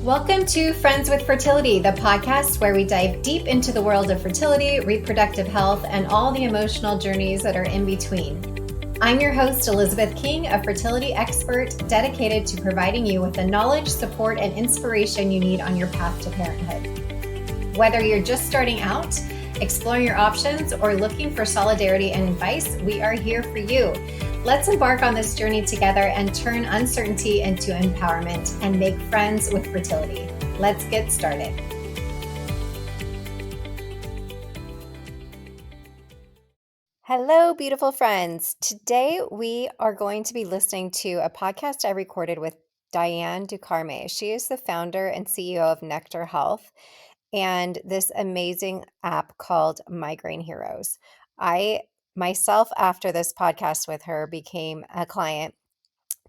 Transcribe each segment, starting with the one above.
Welcome to Friends with Fertility, the podcast where we dive deep into the world of fertility, reproductive health, and all the emotional journeys that are in between. I'm your host, Elizabeth King, a fertility expert dedicated to providing you with the knowledge, support, and inspiration you need on your path to parenthood. Whether you're just starting out, exploring your options, or looking for solidarity and advice, we are here for you. Let's embark on this journey together and turn uncertainty into empowerment and make friends with fertility. Let's get started. Hello, beautiful friends. Today we are going to be listening to a podcast I recorded with Diane Ducarme. She is the founder and CEO of Nectar Health and this amazing app called Migraine Heroes. I myself, after this podcast with her, became a client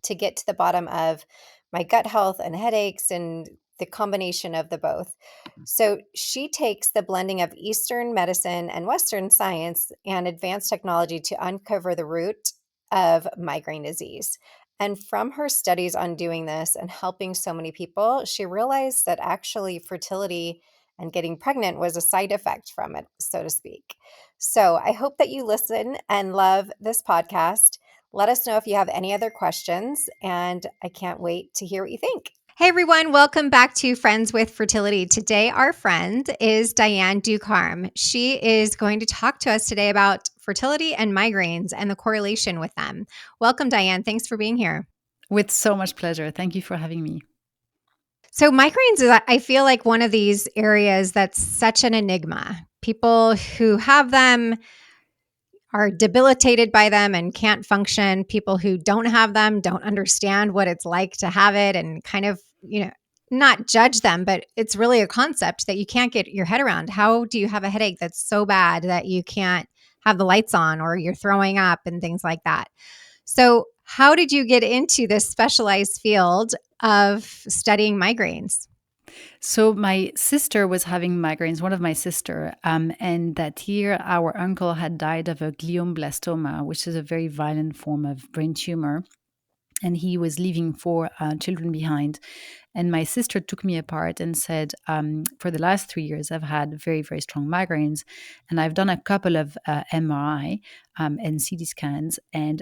to get to the bottom of my gut health and headaches and the combination of the both. So she takes the blending of Eastern medicine and Western science and advanced technology to uncover the root of migraine disease. And from her studies on doing this and helping so many people, she realized that actually fertility and getting pregnant was a side effect from it, so to speak. So I hope that you listen and love this podcast. Let us know if you have any other questions, and I can't wait to hear what you think. Hey everyone, welcome back to Friends with Fertility. Today our friend is Diane Ducarme. She is going to talk to us today about fertility and migraines and the correlation with them. Welcome, Diane. Thanks for being here. With so much pleasure. Thank you for having me. So migraines is, I feel like, one of these areas that's such an enigma. People who have them are debilitated by them and can't function. People who don't have them don't understand what it's like to have it and kind of, not judge them, but it's really a concept that you can't get your head around. How do you have a headache that's so bad that you can't have the lights on or you're throwing up and things like that? So how did you get into this specialized field of studying migraines? So my sister was having migraines, one of my sister, and that year our uncle had died of a glioblastoma, which is a very violent form of brain tumor. And he was leaving 4 children behind. And my sister took me apart and said, for the last 3 years, I've had very, very strong migraines. And I've done a couple of MRI and CT scans, and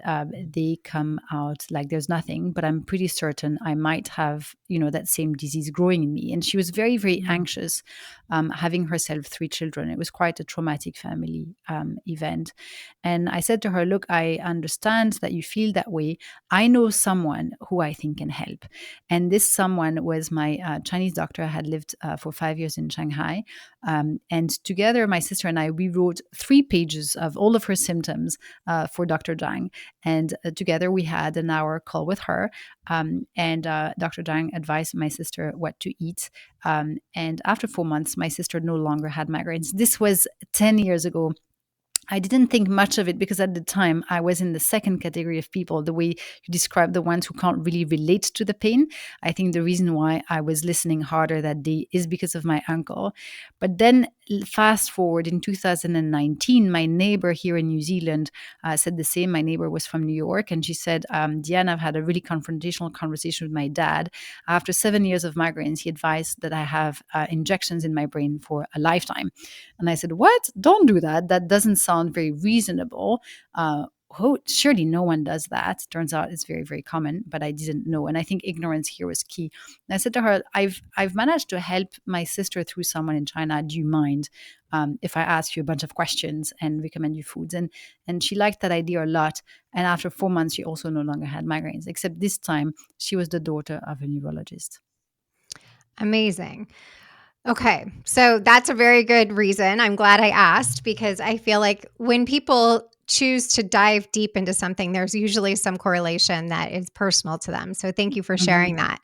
they come out like there's nothing. But I'm pretty certain I might have, that same disease growing in me. And she was very, very anxious, having herself 3 children. It was quite a traumatic family event. And I said to her, look, I understand that you feel that way. I know someone who I think can help. And this someone was my Chinese doctor. I had lived for 5 years in Shanghai. And together, my sister and I, we wrote 3 pages of all of her symptoms for Dr. Zhang. And together we had an hour call with her. And Dr. Zhang advised my sister what to eat. And after 4 months, my sister no longer had migraines. This was 10 years ago. I didn't think much of it because at the time I was in the second category of people, the way you describe the ones who can't really relate to the pain. I think the reason why I was listening harder that day is because of my uncle. But then fast forward in 2019, my neighbor here in New Zealand said the same. My neighbor was from New York, and she said, Diane, I've had a really confrontational conversation with my dad. After 7 years of migraines, he advised that I have injections in my brain for a lifetime. And I said, what? Don't do that. That doesn't sound very reasonable. Surely no one does that. Turns out it's very, very common, but I didn't know. And I think ignorance here was key. And I said to her, I've managed to help my sister through someone in China. Do you mind if I ask you a bunch of questions and recommend you foods? And she liked that idea a lot. And after 4 months, she also no longer had migraines, except this time she was the daughter of a neurologist. Amazing. Okay, so that's a very good reason. I'm glad I asked because I feel like when people choose to dive deep into something, there's usually some correlation that is personal to them. So thank you for sharing that.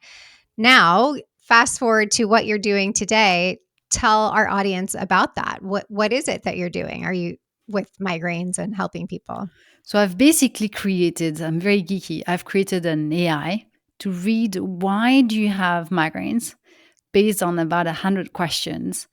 Now, fast forward to what you're doing today. Tell our audience about that. What is it that you're doing? Are you with migraines and helping people? So I've basically created, I'm very geeky, I've created an AI to read why do you have migraines based on about 100 questions.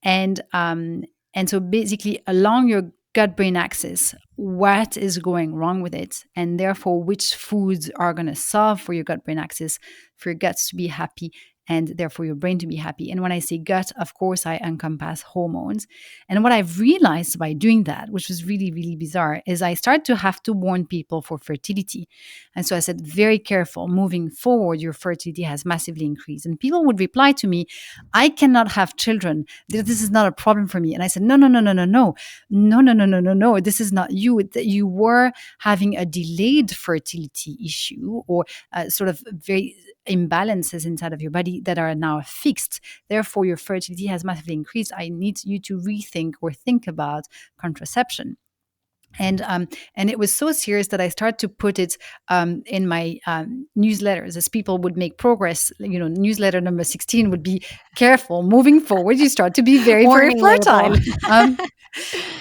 And so basically along your gut-brain axis, what is going wrong with it? And therefore, which foods are going to solve for your gut-brain axis, for your guts to be happy and therefore your brain to be happy. And when I say gut, of course, I encompass hormones. And what I've realized by doing that, which was really, really bizarre, is I started to have to warn people for fertility. And so I said, very careful, moving forward, your fertility has massively increased. And people would reply to me, I cannot have children. This is not a problem for me. And I said, no, no, no, no, no, no, no, no, no, no, no, no. This is not you. You were having a delayed fertility issue or sort of very imbalances inside of your body that are now fixed. Therefore, your fertility has massively increased. I need you to rethink or think about contraception. And it was so serious that I started to put it in my newsletters as people would make progress. Newsletter number 16 would be careful moving forward. You start to be very, very Warning label. fertile. Um,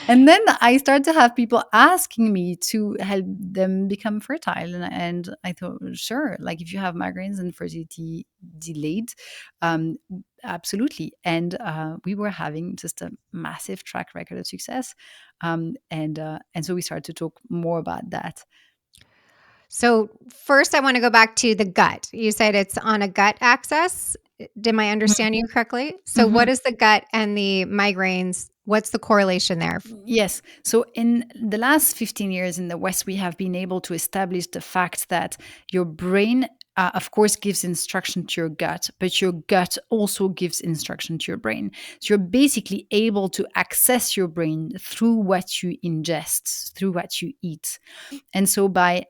and then I started to have people asking me to help them become fertile. And I thought, sure, like if you have migraines and fertility delayed, um, absolutely. And we were having just a massive track record of success. And so we started to talk more about that. So first, I want to go back to the gut. You said it's on a gut axis. Did I understand you correctly? So Mhm. what is the gut and the migraines? What's the correlation there? Yes. So in the last 15 years in the West, we have been able to establish the fact that your brain, of course, gives instruction to your gut, but your gut also gives instruction to your brain. So you're basically able to access your brain through what you ingest, through what you eat. And so by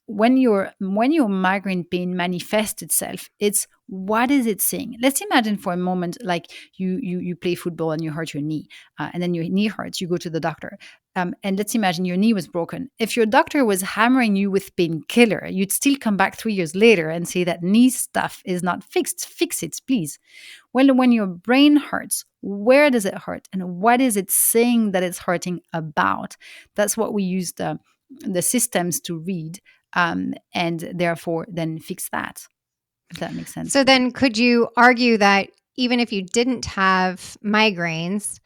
when your migraine pain manifests itself, it's what is it saying? Let's imagine for a moment, like you play football and you hurt your knee, and then your knee hurts. You go to the doctor, and let's imagine your knee was broken. If your doctor was hammering you with painkiller, you'd still come back 3 years later and say that knee stuff is not fixed. Fix it, please. Well, when your brain hurts, where does it hurt, and what is it saying that it's hurting about? That's what we use the systems to read, and therefore then fix that, if that makes sense. So then could you argue that even if you didn't have migraines,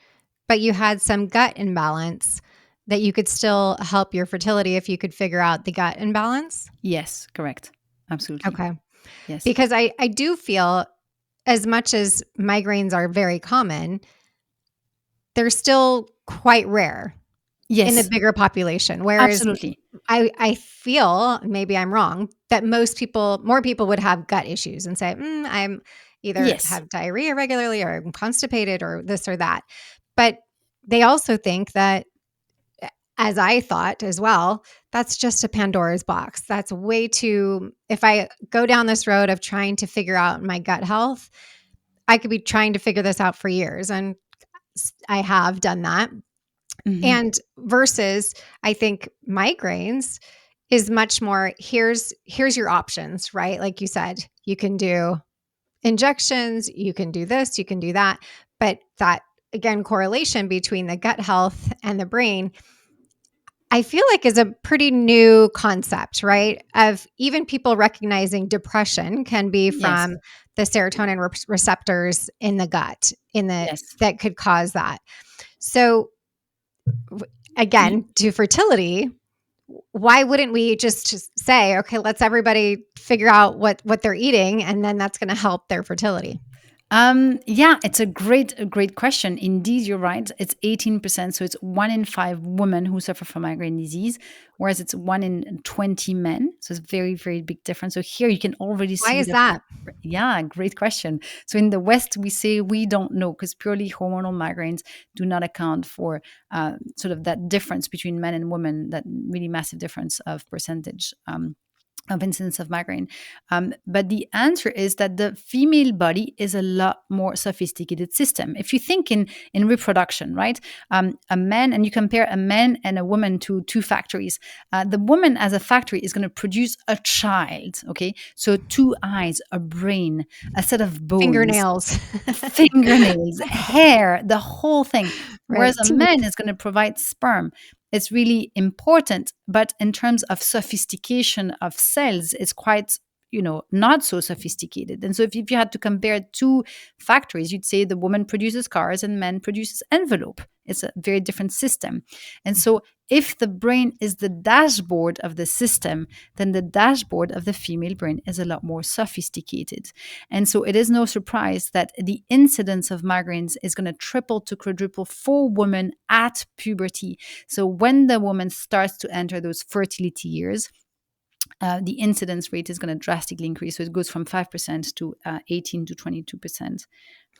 but you had some gut imbalance, that you could still help your fertility if you could figure out the gut imbalance? Yes, correct. Absolutely. Okay. Yes. Because I do feel as much as migraines are very common, they're still quite rare in the Yes, bigger population. Whereas absolutely. I feel, maybe I'm wrong, that more people would have gut issues and say, I'm either Yes. have diarrhea regularly or I'm constipated or this or that. But they also think that, as I thought as well, that's just a Pandora's box. That's way too, if I go down this road of trying to figure out my gut health, I could be trying to figure this out for years. And I have done that. Mhm. And versus, I think migraines is much more, here's your options, right? Like you said, you can do injections, you can do this, you can do that. But that, again, correlation between the gut health and the brain, I feel like is a pretty new concept, right? Of even people recognizing depression can be Yes. from the serotonin receptors in the gut, in the Yes. that could cause that. So Y again, to fertility, why wouldn't we just say, okay, let's everybody figure out what they're eating, and then that's going to help their fertility? Yeah, it's a great question. Indeed, you're right. It's 18%. So it's 1 in 5 women who suffer from migraine disease, whereas it's 1 in 20 men. So it's a very, very big difference. So here you can already Why see is the that? yeah, great question. So in the West, we say we don't know because purely hormonal migraines do not account for sort of that difference between men and women, that really massive difference of percentage. Of incidence of migraine. But the answer is that the female body is a lot more sophisticated system. If you think in reproduction, right? A man, and you compare a man and a woman to two factories, the woman as a factory is going to produce a child, okay? So 2 eyes, a brain, a set of bones, Fingernails, fingernails, hair, the whole thing. Whereas right? a Teeth. man is going to provide sperm. It's really important, but in terms of sophistication of cells, it's quite not so sophisticated. And so if you had to compare two factories, you'd say the woman produces cars and men produces envelope. It's a very different system. And so if the brain is the dashboard of the system, then the dashboard of the female brain is a lot more sophisticated. And so it is no surprise that the incidence of migraines is going to triple to quadruple for women at puberty. So when the woman starts to enter those fertility years, the incidence rate is going to drastically increase. So it goes from 5% to 18 to 22%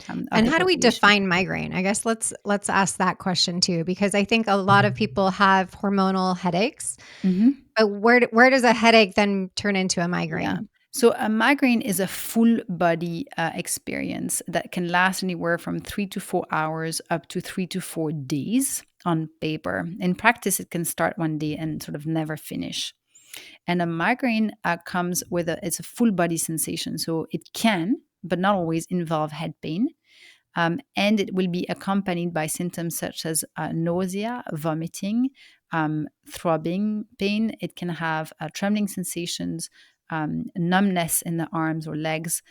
of And the how do we population. define migraine? I guess let's ask that question too, because I think a lot of people have hormonal headaches. Mhm. But where does a headache then turn into a Yeah. migraine? So a migraine is a full body experience that can last anywhere from 3 to 4 hours up to 3 to 4 days on paper. In practice, it can start one day and sort of never finish. And a migraine comes with it's a full body sensation. So it can, but not always, involve head pain. And it will be accompanied by symptoms such as nausea, vomiting, throbbing pain. It can have trembling sensations, numbness in the arms or legs,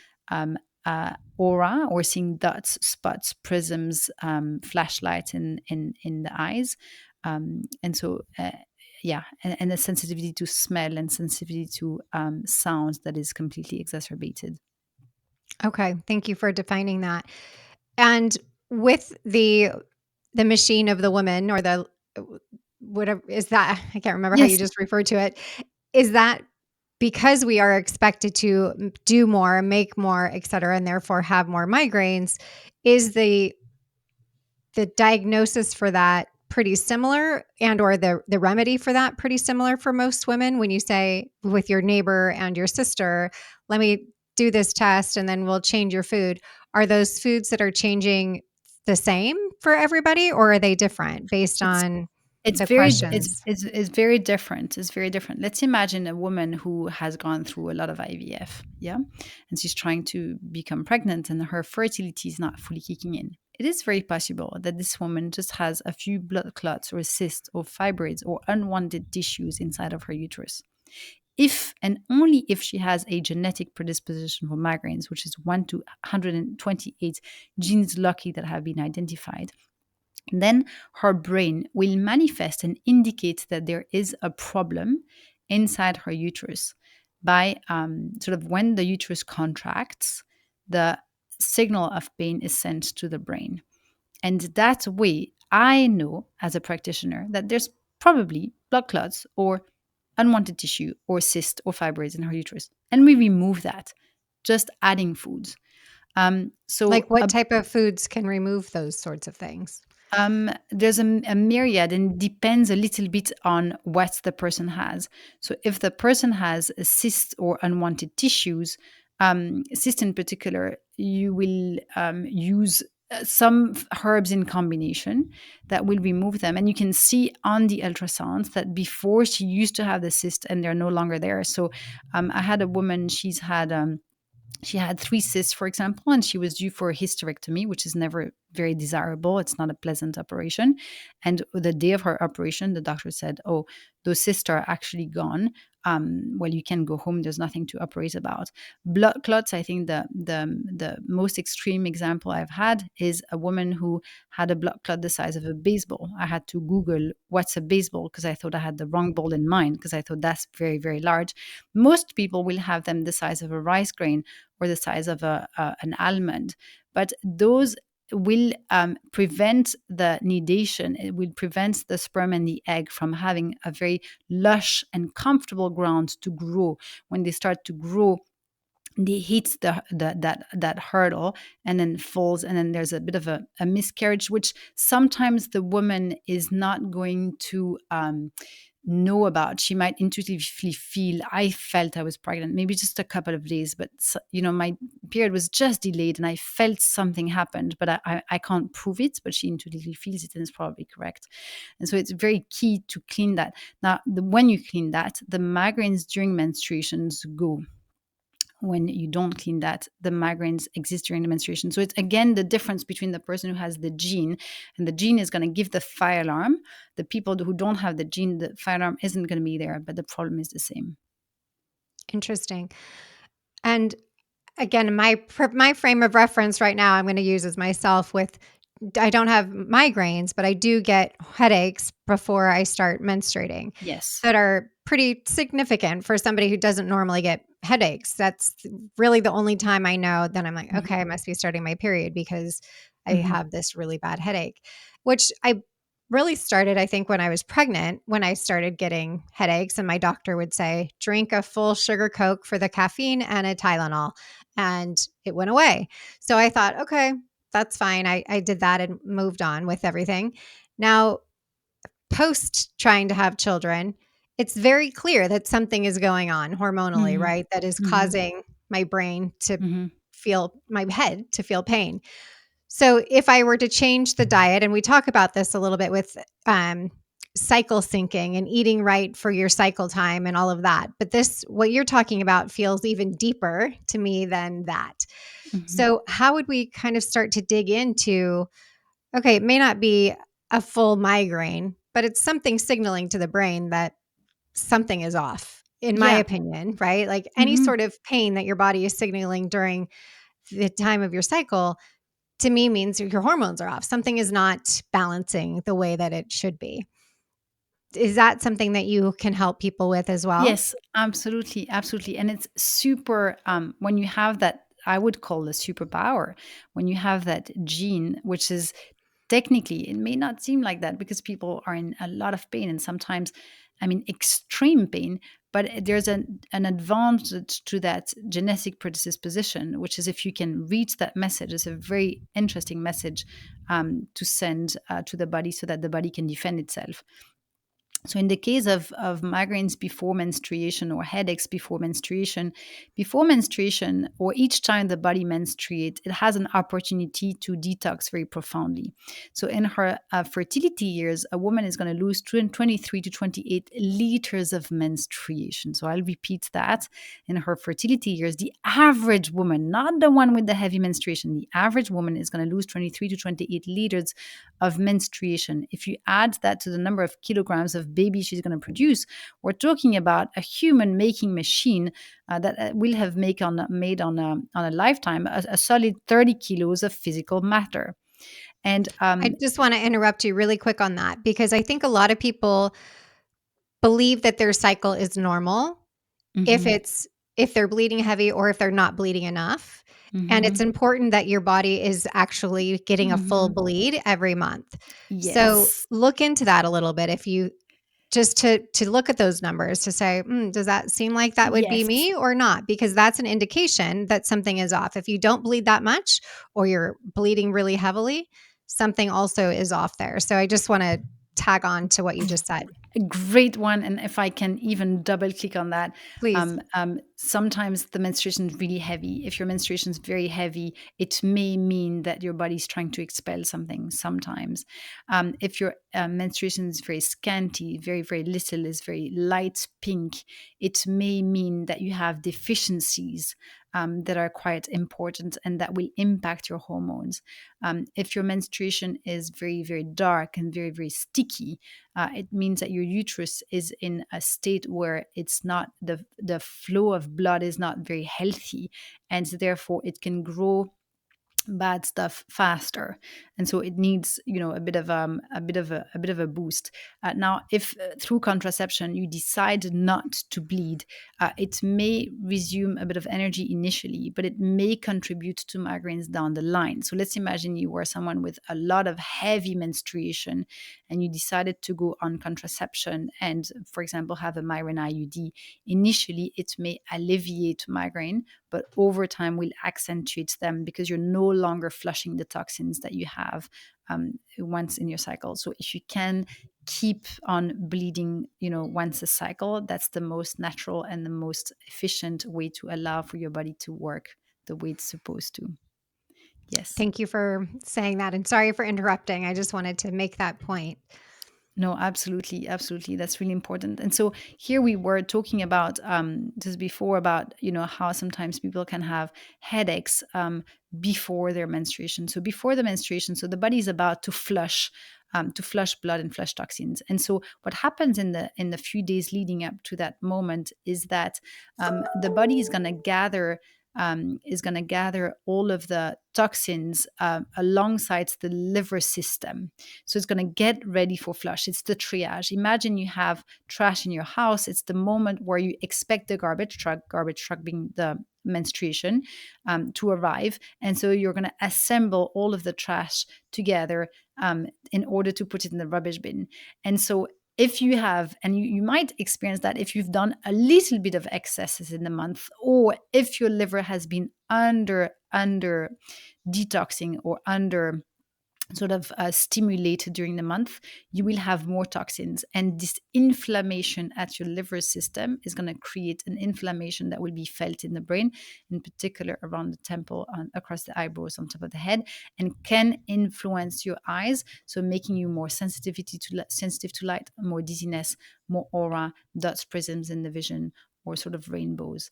aura, or seeing dots, spots, prisms, flashlights in the eyes. And so, yeah, and a sensitivity to smell and sensitivity to sounds that is completely exacerbated. Okay, thank you for defining that. And with the machine of the woman or the whatever is that I can't remember how you Yes, just referred to it. Is that because we are expected to do more, make more, et cetera, and therefore have more migraines, is the diagnosis for that pretty similar and or the remedy for that pretty similar for most women when you say with your neighbor and your sister, let me do this test and then we'll change your food. Are those foods that are changing the same for everybody or are they different based it's on It's the very it's questions? it's it's very different. It's very different. Let's imagine a woman who has gone through a lot of IVF, yeah, and she's trying to become pregnant, and her fertility is not fully kicking in. It is very possible that this woman just has a few blood clots or cysts or fibroids or unwanted tissues inside of her uterus. If and only if she has a genetic predisposition for migraines, which is 1 to 128 genes lucky that have been identified, then her brain will manifest and indicate that there is a problem inside her uterus by sort of when the uterus contracts, the signal of pain is sent to the brain. And that way, I know as a practitioner that there's probably blood clots or unwanted tissue or cyst or fibroids in her uterus. And we remove that, just adding foods. Like So what type of foods can remove those sorts of things? there's a myriad, and depends a little bit on what the person has. So if the person has a cyst or unwanted tissues, cyst in particular, you will use some herbs in combination that will remove them. And you can see on the ultrasounds that before she used to have the cyst and they're no longer there. So I had a woman, she had three cysts, for example, and she was due for a hysterectomy, which is never very desirable. It's not a pleasant operation. And the day of her operation, the doctor said, "Oh, those cysts are actually gone. Well, you can go home. There's nothing to operate about." Blood clots. I think the most extreme example I've had is a woman who had a blood clot the size of a baseball. I had to Google what's a baseball because I thought I had the wrong ball in mind because I thought that's very, very large. Most people will have them the size of a rice grain or the size of an almond. But those will prevent the nidation. It will prevent the sperm and the egg from having a very lush and comfortable ground to grow. When they start to grow, they hit that hurdle and then falls, and then there's a bit of a miscarriage, which sometimes the woman is not going to know about. She might intuitively feel, I felt I was pregnant, maybe just a couple of days, but my period was just delayed and I felt something happened, but I can't prove it, but she intuitively feels it and it's probably correct. And so it's very key to clean that. Now, when you clean that, the migraines during menstruations go. When you don't clean that, the migraines exist during the menstruation. So it's again the difference between the person who has the gene, and the gene is going to give the fire alarm. The people who don't have the gene, the fire alarm isn't going to be there, but the problem is the same. Interesting. And again, my frame of reference right now I'm gonna use as myself with I don't have migraines, but I do get headaches before I start menstruating Yes. that are pretty significant for somebody who doesn't normally get headaches. That's really the only time I know that I'm like, Mhm. "Okay, I must be starting my period because I Mhm. have this really bad headache," which I really started, I think, when I was pregnant, when I started getting headaches, and my doctor would say, "Drink a full sugar Coke for the caffeine and a Tylenol," and it went away. So I thought, "Okay, that's fine." I did that and moved on with everything. Now, post trying to have children, it's very clear that something is going on hormonally, Mhm. right? That is Mhm. causing my brain to Mhm. feel my head to feel pain. So if I were to change the diet, and we talk about this a little bit with um, cycle syncing and eating right for your cycle time and all of that, but this, what you're talking about, feels even deeper to me than that. Mhm. So, how would we kind of start to dig into okay, it may not be a full migraine, but it's something signaling to the brain that something is off, in my Yeah. opinion, right? Like any Mhm. sort of pain that your body is signaling during the time of your cycle to me means your hormones are off. Something is not balancing the way that it should be. Is that something that you can help people with as well? Yes, absolutely, absolutely. And it's super when you have that, I would call a superpower, when you have that gene, which is technically, it may not seem like that because people are in a lot of pain and sometimes, I mean, extreme pain. But there's an advantage to that genetic predisposition, which is if you can reach that message, it's a very interesting message to send to the body so that the body can defend itself. So, in the case of migraines before menstruation or headaches before menstruation, or each time the body menstruates, it has an opportunity to detox very profoundly. So, in her fertility years, a woman is going to lose 23 to 28 liters of menstruation. So, I'll repeat that. In her fertility years, the average woman, not the one with the heavy menstruation, the average woman is going to lose 23 to 28 liters of menstruation. If you add that to the number of kilograms of baby she's going to produce, we're talking about a human making machine that will have made on a lifetime a solid 30 kilos of physical matter. And I just want to interrupt you really quick on that because I think a lot of people believe that their cycle is normal if mhm, it's if they're bleeding heavy or if they're not bleeding enough. And it's mhm, important that your body is actually getting a full mhm. bleed every month. So Yes, look into that a little bit if you just to look at those numbers to say, does that seem like that would be yes. me or not? Because that's an indication that something is off. If you don't bleed that much or you're bleeding really heavily, something also is off there. So I just want to tag on to what you just said. A great one. And if I can even double click on that, Please. sometimes the menstruation is really heavy. If your menstruation is very heavy, it may mean that your body's trying to expel something sometimes. If your menstruation is very scanty, very, very little, is very light pink, it may mean that you have deficiencies that are quite important and that will impact your hormones. If your menstruation is very, very dark and very, very sticky, it means that your uterus is in a state where it's not the flow of blood is not very healthy, and therefore it can grow bad stuff faster, and so it needs a bit of a boost. Now if through contraception you decide not to bleed, it may resume a bit of energy initially, but it may contribute to migraines down the line. So let's imagine you were someone with a lot of heavy menstruation and you decided to go on contraception and, for example, have a migraine IUD. Initially it may alleviate migraine, but over time will accentuate them because you're no longer flushing the toxins that you have once in your cycle. So if you can keep on bleeding, once a cycle, that's the most natural and the most efficient way to allow for your body to work the way it's supposed to. Yes. Thank you for saying that, and sorry for interrupting. I just wanted to make that point. No, absolutely, absolutely. That's really important. And so here we were talking about just before about how sometimes people can have headaches before their menstruation. So before the menstruation, so the body is about to flush to flush blood and flush toxins. And so what happens in the few days leading up to that moment is that the body is going to gather all of the toxins alongside the liver system. So it's going to get ready for flush. It's the triage. Imagine you have trash in your house. It's the moment where you expect the garbage truck being the menstruation, to arrive. And so you're going to assemble all of the trash together in order to put it in the rubbish bin. And so if you have, and you might experience that if you've done a little bit of excesses in the month, or if your liver has been under detoxing or under sort of stimulated during the month, you will have more toxins. And this inflammation at your liver system is going to create an inflammation that will be felt in the brain, in particular around the temple, across the eyebrows, on top of the head, and can influence your eyes. So making you more sensitive to light, more dizziness, more aura, dots, prisms in the vision, or sort of rainbows.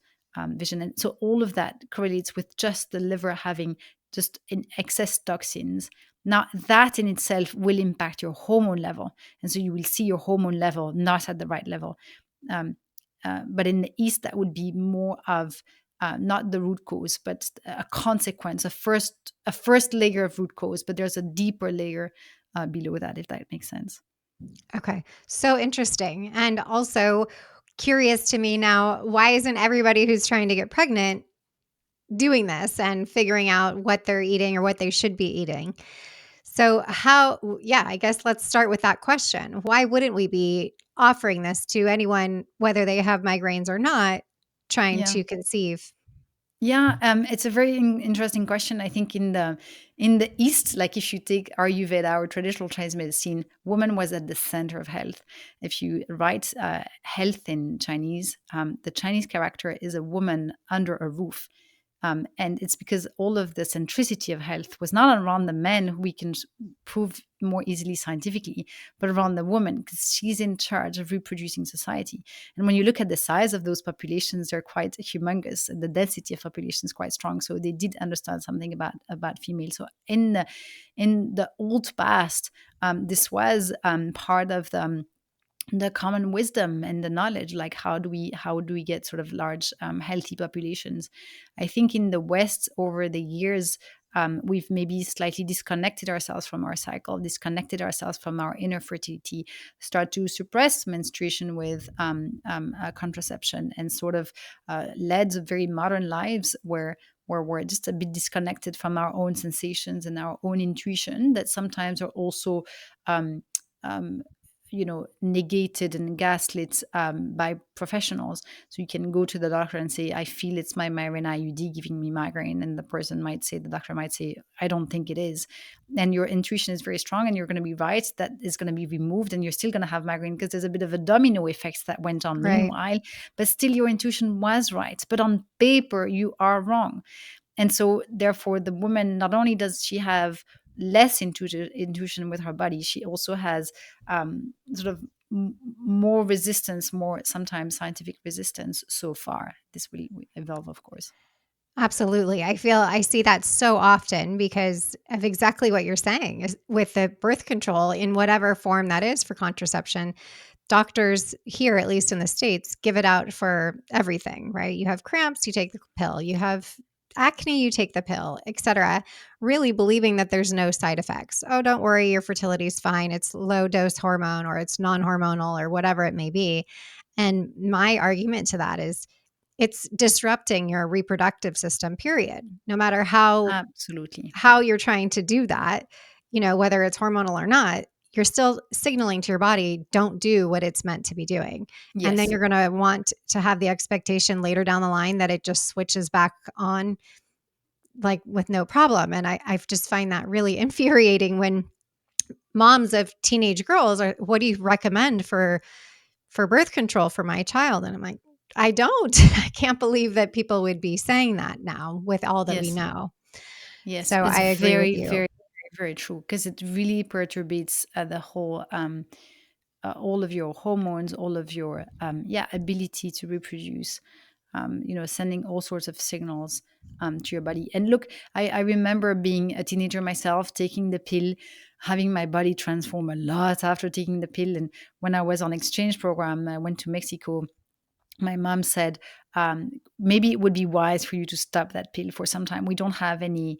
Vision. And so all of that correlates with just the liver having just in excess toxins. Now, that in itself will impact your hormone level. And so you will see your hormone level not at the right level. But in the East, that would be more of not the root cause, but a consequence, a first layer of root cause, but there's a deeper layer below that, if that makes sense. Okay. So interesting. And also curious to me now, why isn't everybody who's trying to get pregnant doing this and figuring out what they're eating or what they should be eating? So, yeah, I guess let's start with that question. Why wouldn't we be offering this to anyone, whether they have migraines or not, trying Yeah. to conceive? Yeah, it's a very interesting question. I think in the East, like if you take Ayurveda or traditional Chinese medicine, woman was at the center of health. If you write health in Chinese, the Chinese character is a woman under a roof. And it's because all of the centricity of health was not around the men, who we can prove more easily scientifically, but around the woman, because she's in charge of reproducing society. And when you look at the size of those populations, they're quite humongous, and the density of population is quite strong. So they did understand something about female. So in the old past, this was part of the common wisdom and the knowledge, like how do we get sort of large healthy populations. I think in the West, over the years, we've maybe slightly disconnected ourselves from our cycle, disconnected ourselves from our inner fertility, start to suppress menstruation with contraception, and sort of led very modern lives where we're just a bit disconnected from our own sensations and our own intuition, that sometimes are also um, um, negated and gaslit by professionals. So you can go to the doctor and say, I feel it's my migraine IUD giving me migraine. And the doctor might say, I don't think it is. And your intuition is very strong and you're going to be right. That is going to be removed and you're still going to have migraine, because there's a bit of a domino effect that went on Right. meanwhile. But still your intuition was right. But on paper, you are wrong. And so, therefore, the woman, not only does she have less intuition with her body, she also has sort of more resistance, more sometimes scientific resistance so far. This will evolve, of course. Absolutely. I see that so often because of exactly what you're saying is with the birth control in whatever form that is for contraception. Doctors here, at least in the States, give it out for everything, right? You have cramps, you take the pill. You have acne, you take the pill, etc. Really believing that there's no side effects. Oh, don't worry, your fertility is fine. It's low dose hormone or it's non hormonal or whatever it may be. And my argument to that is it's disrupting your reproductive system, period. No matter Absolutely. how you're trying to do that, whether it's hormonal or not, you're still signaling to your body, don't do what it's meant to be doing. And then Yes. you're going to want to have the expectation later down the line that it just switches back on like with no problem. And I just find that really infuriating when moms of teenage girls are, what do you recommend for birth control for my child? And I'm like, I don't. I can't believe that people would be saying that now with all that we Yes. know. Yes. So It's I agree with very, you. very, very, very true, because it really perturbates the whole all of your hormones, all of your ability to reproduce. sending all sorts of signals to your body. And look, I remember being a teenager myself, taking the pill, having my body transform a lot after taking the pill. And when I was on exchange program, I went to Mexico. My mom said, maybe it would be wise for you to stop that pill for some time. We don't have any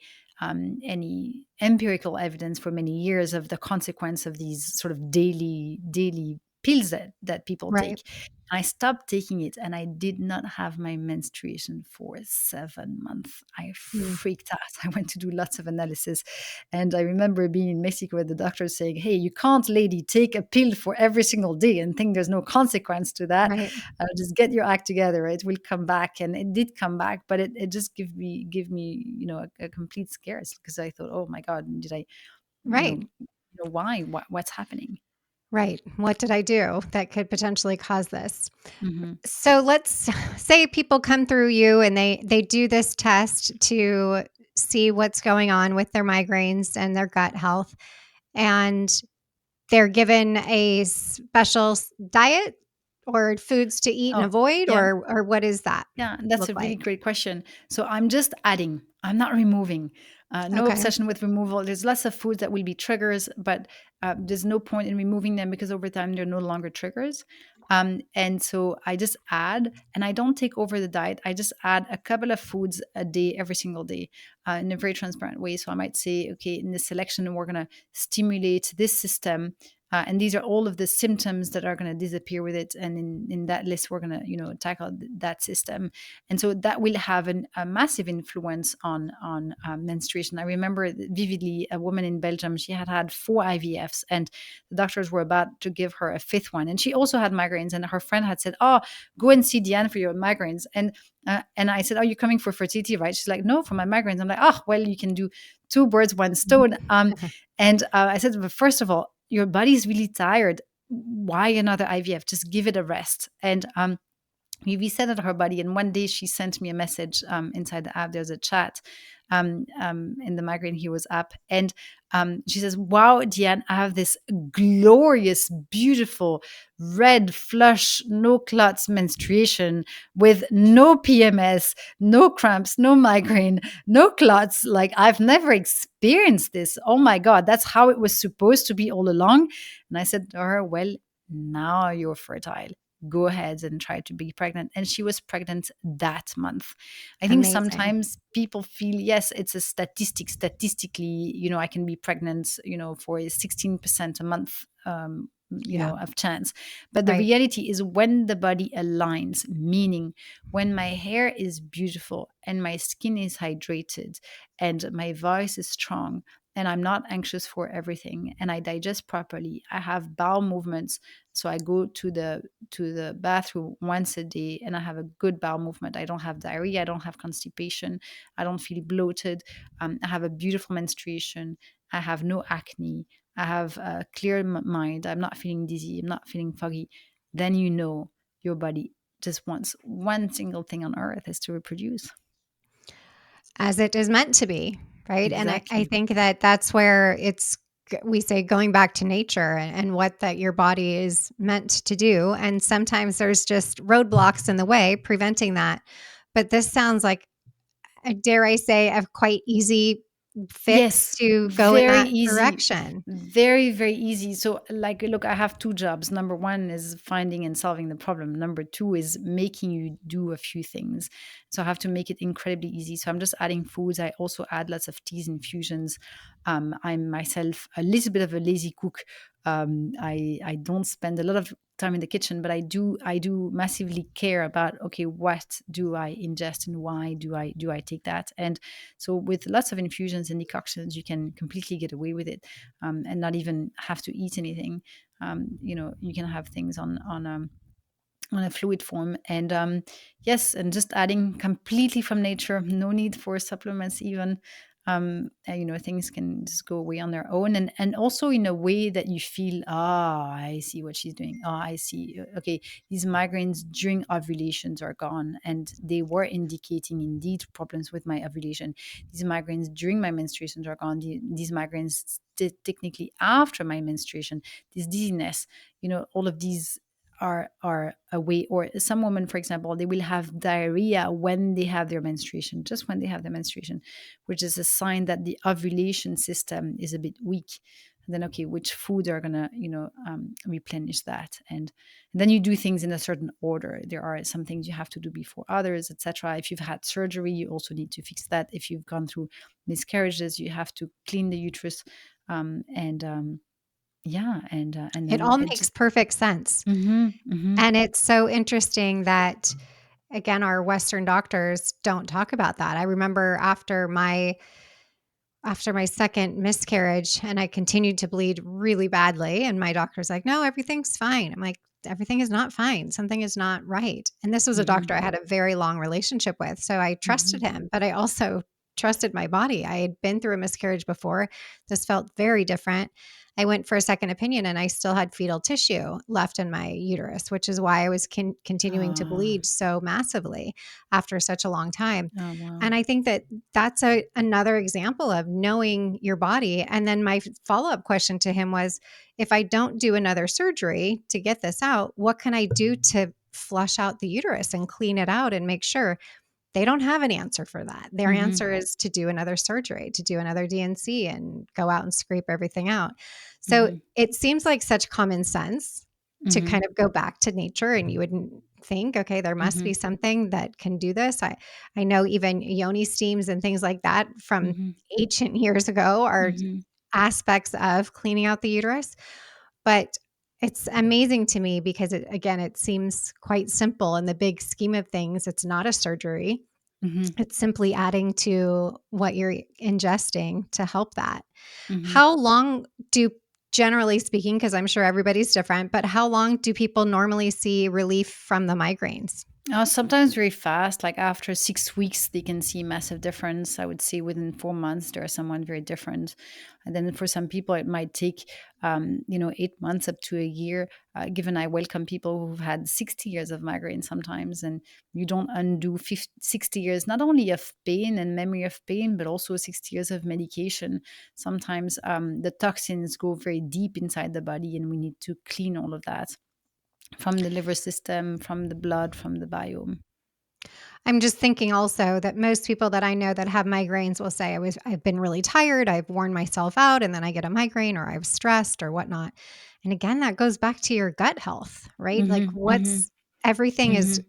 empirical evidence for many years of the consequence of these sort of daily pills that people Right. take. I stopped taking it, and I did not have my menstruation for 7 months. I Mm. freaked out. I went to do lots of analysis, and I remember being in Mexico with the doctor saying, "Hey, you can't, lady, take a pill for every single day and think there's no consequence to that. Right. Just get your act together. It will come back." And it did come back, but it just give me a complete scares, because I thought, oh my god, did I you know Right. why what's happening? Right. What did I do that could potentially cause this? Hmm. So let's say people come through you and they do this test to see what's going on with their migraines and their gut health, and they're given a special diet or foods to eat and Oh, avoid, yeah. or what does that Yeah, that's look a really like? great question. So I'm just adding, I'm not removing. No Okay. obsession with removal. There's lots of foods that will be triggers, but there's no point in removing them, because over time they're no longer triggers. And so I just add, and I don't take over the diet. I just add a couple of foods a day, every single day, in a very transparent way. So I might say, okay, in this selection, we're going to stimulate this system. And these are all of the symptoms that are going to disappear with it. And in that list, we're going to, tackle that system. And so that will have a massive influence on menstruation. I remember vividly a woman in Belgium. She had had 4 IVFs, and the doctors were about to give her a fifth one. And she also had migraines. And her friend had said, "Oh, go and see Diane for your migraines." And I said, "Are you coming for fertility, right?" She's like, "No, for my migraines." I'm like, "Oh, well, you can do two birds, one stone." And I said, "But first of all, your body's really tired. Why another IVF? Just give it a rest." And we resetted her body. And one day she sent me a message inside the app. There's a chat in the Migraine Heroes app. And she says, "Wow, Diane, I have this glorious, beautiful, red, flush, no clots menstruation with no PMS, no cramps, no migraine, no clots. Like, I've never experienced this. Oh my God, that's how it was supposed to be all along." And I said to her, "Well, now you're fertile. Go ahead and try to be pregnant." And she was pregnant that month. I think Amazing. sometimes people feel, yes, it's a statistic. Statistically, I can be pregnant, for 16% a month. Yeah. Of chance. But the Right. reality is, when the body aligns, meaning when my hair is beautiful and my skin is hydrated and my voice is strong and I'm not anxious for everything and I digest properly, I have bowel movements. So I go to the bathroom once a day and I have a good bowel movement. I don't have diarrhea. I don't have constipation. I don't feel bloated. I have a beautiful menstruation. I have no acne. I have a clear mind. I'm not feeling dizzy. I'm not feeling foggy. Then your body just wants one single thing on earth, is to reproduce. As it is meant to be, right? And I Exactly. think that that's where we say going back to nature and what that your body is meant to do. And sometimes there's just roadblocks in the way preventing that. But this sounds like, dare I say, a quite easy fix Yes, to go in very that easy. direction. Very, very easy. So, like, look, I have two jobs. Number one is finding and solving the problem. Number two is making you do a few things. So, I have to make it incredibly easy. So, I'm just adding foods. I also add lots of teas, infusions. I'm myself a little bit of a lazy cook. I don't spend a lot of time in the kitchen, but I do massively care about, okay, what do I ingest and why do I take that? And so with lots of infusions and decoctions, you can completely get away with it, and not even have to eat anything. You can have things on a fluid form. And yes, and just adding completely from nature, no need for supplements even. Things can just go away on their own, and also in a way that you feel, I see what she's doing. I see, okay, these migraines during ovulations are gone, and they were indicating indeed problems with my ovulation. These migraines during my menstruations are gone. These migraines technically after my menstruation, this dizziness, all of these are away. Or some women, for example, they will have diarrhea when they have their menstruation, just when they have their menstruation, which is a sign that the ovulation system is a bit weak. And then, okay, which food are gonna, replenish that? And then you do things in a certain order. There are some things you have to do before others, etc. If you've had surgery, you also need to fix that. If you've gone through miscarriages, you have to clean the uterus, and yeah, and It then all it makes just. perfect sense. Mhm, mhm, And it's so interesting that, again, our Western doctors don't talk about that. I remember after my second miscarriage and I continued to bleed really badly, and my doctor's like, "No, everything's fine." I'm like, "Everything is not fine. Something is not right." And this was a mhm, doctor I had a very long relationship with, so I trusted mhm, him, but I also trusted my body. I had been through a miscarriage before. This felt very different. I went for a second opinion and I still had fetal tissue left in my uterus, which is why I was continuing to ah, bleed so massively after such a long time. oh, wow. And I think that that's another example of knowing your body. And then my follow-up question to him was, if I don't do another surgery to get this out, what can I do to flush out the uterus and clean it out and make sure? They don't have an answer for that. Their Mhm, answer is to do another surgery, to do another DNC and go out and scrape everything out. So mhm, it seems like such common sense to mhm, kind of go back to nature, and you wouldn't think, okay, there must mhm, be something that can do this. I know even yoni steams and things like that from mhm, ancient years ago are mhm, aspects of cleaning out the uterus. But it's amazing to me because it seems quite simple in the big scheme of things. It's not a surgery. mhm, It's simply adding to what you're ingesting to help that. mhm. How long do generally speaking, because I'm sure everybody's different, but how long do people normally see relief from the migraines? Sometimes very fast, like after 6 weeks, they can see massive difference. I would say within 4 months, there are someone very different. And then for some people, it might take, 8 months up to a year. Given I welcome people who've had 60 years of migraine sometimes, and you don't undo 50, 60 years, not only of pain and memory of pain, but also 60 years of medication. Sometimes the toxins go very deep inside the body, and we need to clean all of that from the liver system, from the blood, from the biome. I'm just thinking also that most people that I know that have migraines will say, I've been really tired, I've worn myself out, and then I get a migraine or I've stressed or whatnot. And again, that goes back to your gut health, right? Like Mhm, mhm, everything is mhm,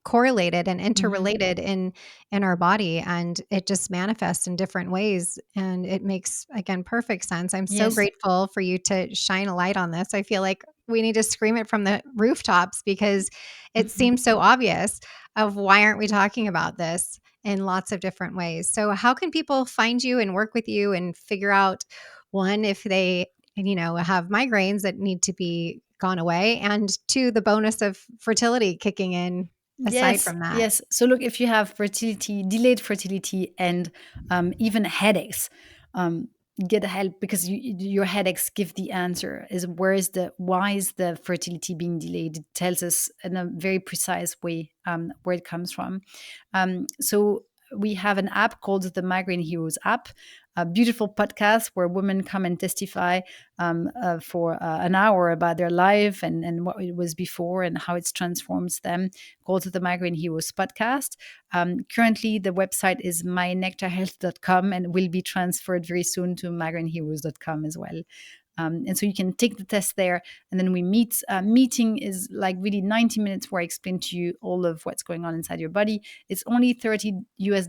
correlated and mhm. interrelated in our body, and it just manifests in different ways, and it makes, again, perfect sense. I'm so Yes. grateful for you to shine a light on this. I feel like we need to scream it from the rooftops because it Mhm. seems so obvious of why aren't we talking about this in lots of different ways. So how can people find you and work with you and figure out, one, if they have migraines that need to be gone away, and two, the bonus of fertility kicking in aside Yes, from that? yes. So look, if you have fertility, delayed fertility, and even headaches, um, get help, because your headaches give the answer. Is why is the fertility being delayed? It tells us in a very precise way where it comes from. So we have an app called the Migraine Heroes app, a beautiful podcast where women come and testify for an hour about their life and what it was before and how it's transforms them, called the Migraine Heroes podcast. Currently, the website is mynectarhealth.com and will be transferred very soon to migraineheroes.com as well. And so you can take the test there, and then we meet. Meeting is like really 90 minutes where I explain to you all of what's going on inside your body. It's only $30 US,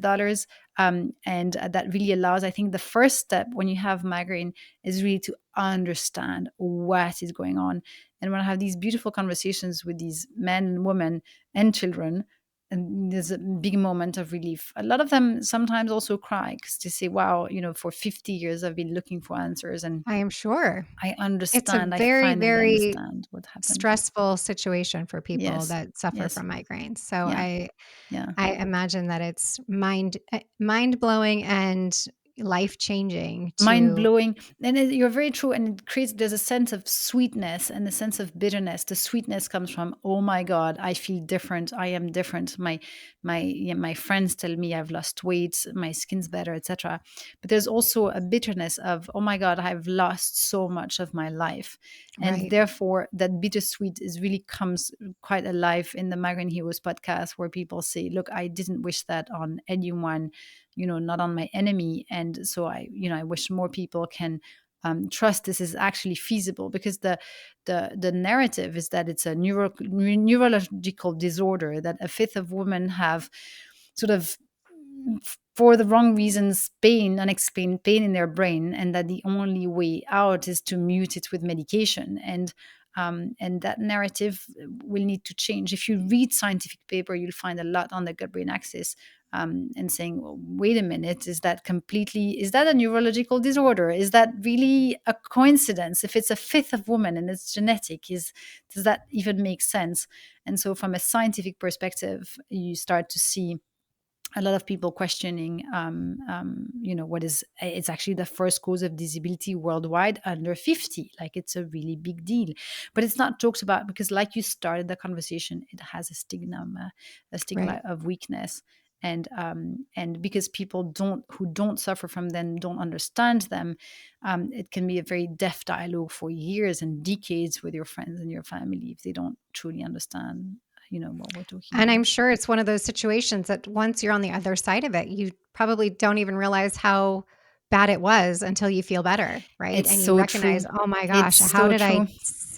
and that really allows. I think the first step when you have migraine is really to understand what is going on, and when I have these beautiful conversations with these men and women and children, and there's a big moment of relief. A lot of them sometimes also cry because they say, wow, for 50 years I've been looking for answers, and I am sure. I It's a understand. I very, finally very understand what happened. stressful situation for people Yes. that suffer Yes. from migraines. So Yeah. I Yeah. I imagine that it's mind blowing and life-changing mind to blowing. And you're very true. And it creates, there's a sense of sweetness and a sense of bitterness. The sweetness comes from, oh my God, I feel different. I am different. My friends tell me I've lost weight, my skin's better, etc. But there's also a bitterness of, oh my God, I've lost so much of my life. And right. therefore that bittersweet is really comes quite alive in the Migraine Heroes podcast, where people say, look, I didn't wish that on anyone, not on my enemy. And so I wish more people can trust this is actually feasible, because the narrative is that it's a neurological disorder, that a fifth of women have sort of, for the wrong reasons, unexplained pain in their brain, and that the only way out is to mute it with medication. And that narrative will need to change. If you read scientific paper, you'll find a lot on the gut-brain axis, and saying, well, wait a minute, is that a neurological disorder? Is that really a coincidence? If it's a fifth of women and it's genetic, does that even make sense? And so from a scientific perspective, you start to see a lot of people questioning, it's actually the first cause of disability worldwide under 50. Like, it's a really big deal, but it's not talked about because, like you started the conversation, it has a Right. stigma of weakness. And because people who don't suffer from them don't understand them, it can be a very deaf dialogue for years and decades with your friends and your family if they don't truly understand what we're talking And about. I'm sure it's one of those situations that once you're on the other side of it, you probably don't even realize how bad it was until you feel better, right? It's And you so true. recognize, "Oh my gosh, It's so true.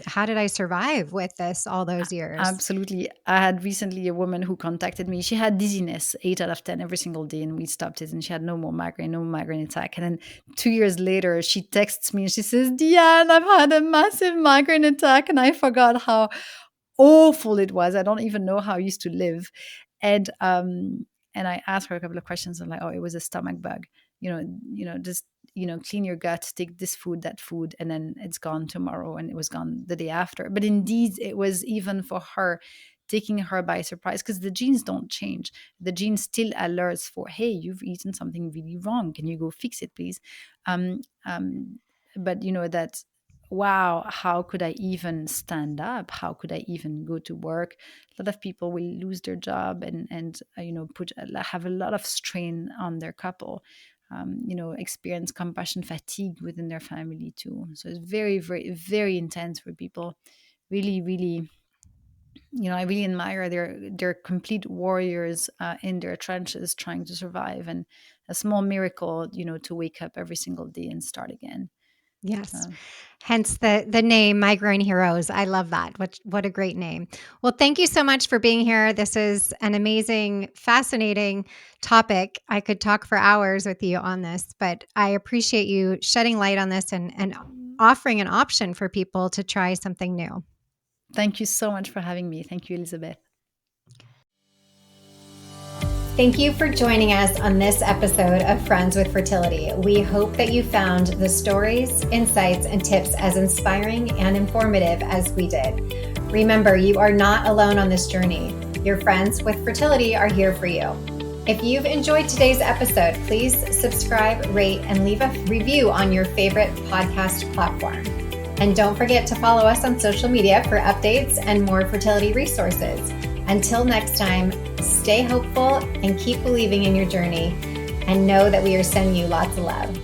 how did I survive with this all those years?" Absolutely. I had recently a woman who contacted me. She had dizziness 8 out of 10 every single day, and we stopped it, and she had no more migraine, no migraine attack. And then 2 years later, she texts me and she says, Diane, I've had a massive migraine attack, and I forgot how awful it was. I don't even know how I used to live. And I asked her a couple of questions. I'm like, oh, it was a stomach bug. Just clean your gut, take this food, that food, and then it's gone tomorrow. And it was gone the day after. But indeed, it was even for her, taking her by surprise, because the genes don't change. The gene still alerts for, hey, you've eaten something really wrong. Can you go fix it, please? Um, um, but that, wow, how could I even stand up? How could I even go to work? A lot of people will lose their job and have a lot of strain on their couple. Experience compassion fatigue within their family too. So it's very, very, very intense for people. Really, really, I really admire their complete warriors in their trenches trying to survive, and a small miracle, to wake up every single day and start again. Yes. Uh, Hence the name Migraine Heroes. I love that. What a great name. Well, thank you so much for being here. This is an amazing, fascinating topic. I could talk for hours with you on this, but I appreciate you shedding light on this and offering an option for people to try something new. Thank you so much for having me. Thank you, Elizabeth. Thank you for joining us on this episode of Friends with Fertility. We hope that you found the stories, insights, and tips as inspiring and informative as we did. Remember, you are not alone on this journey. Your friends with fertility are here for you. If you've enjoyed today's episode, please subscribe, rate, and leave a review on your favorite podcast platform. And don't forget to follow us on social media for updates and more fertility resources. Until next time, stay hopeful and keep believing in your journey, and know that we are sending you lots of love.